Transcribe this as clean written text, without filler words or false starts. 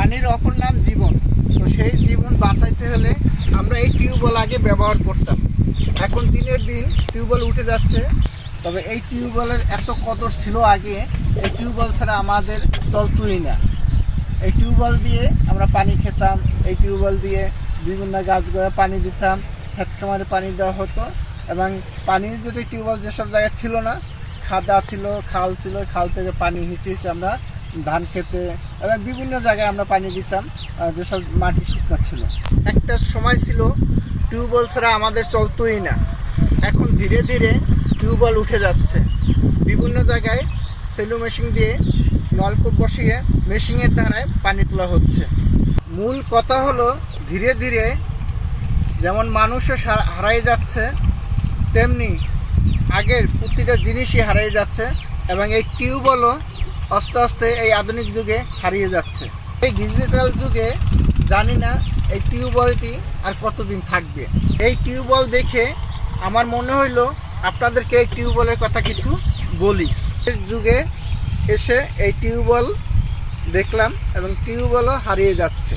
পানির অপর নাম জীবন। তো সেই জীবন বাঁচাইতে হলে আমরা এই টিউবওয়েল আগে ব্যবহার করতাম। এখন দিনের দিন টিউবওয়েল উঠে যাচ্ছে, তবে এই টিউবওয়েলের এত কদর ছিল আগে। এই টিউবওয়েল ছাড়া আমাদের চলতই না। এই টিউবওয়েল দিয়ে আমরা পানি খেতাম, এই টিউবওয়েল দিয়ে বিভিন্ন গাছগুলো পানি দিতাম, ক্ষেত খামারে পানি দেওয়া হতো। এবং পানির যদি টিউবওয়েল যেসব জায়গায় ছিল না, খাদা ছিল, খাল ছিল, খাল থেকে পানি হিঁচে আমরা ধান খেতে এবং বিভিন্ন জায়গায় আমরা পানি দিতাম, যেসব মাটি শুকনো ছিল। একটা সময় ছিল টিউবওয়েল ছাড়া আমাদের চলতই না। এখন ধীরে ধীরে টিউবওয়েল উঠে যাচ্ছে। বিভিন্ন জায়গায় সেলো মেশিন দিয়ে নলকূপ বসিয়ে মেশিনের দ্বারায় পানি তোলা হচ্ছে। মূল কথা হলো, ধীরে ধীরে যেমন মানুষও হারাই যাচ্ছে, তেমনি আগের প্রতিটা জিনিসই হারিয়ে যাচ্ছে এবং এই টিউবওয়েলও আস্তে আস্তে এই আধুনিক যুগে হারিয়ে যাচ্ছে। এই ডিজিটাল যুগে জানি না এই টিউবওয়েলটি আর কতদিন থাকবে। এই টিউবওয়েল দেখে আমার মনে হইলো আপনাদেরকে এই টিউবওয়েলের কথা কিছু বলি। এই যুগে এসে এই টিউবওয়েল দেখলাম এবং টিউবওয়েলও হারিয়ে যাচ্ছে।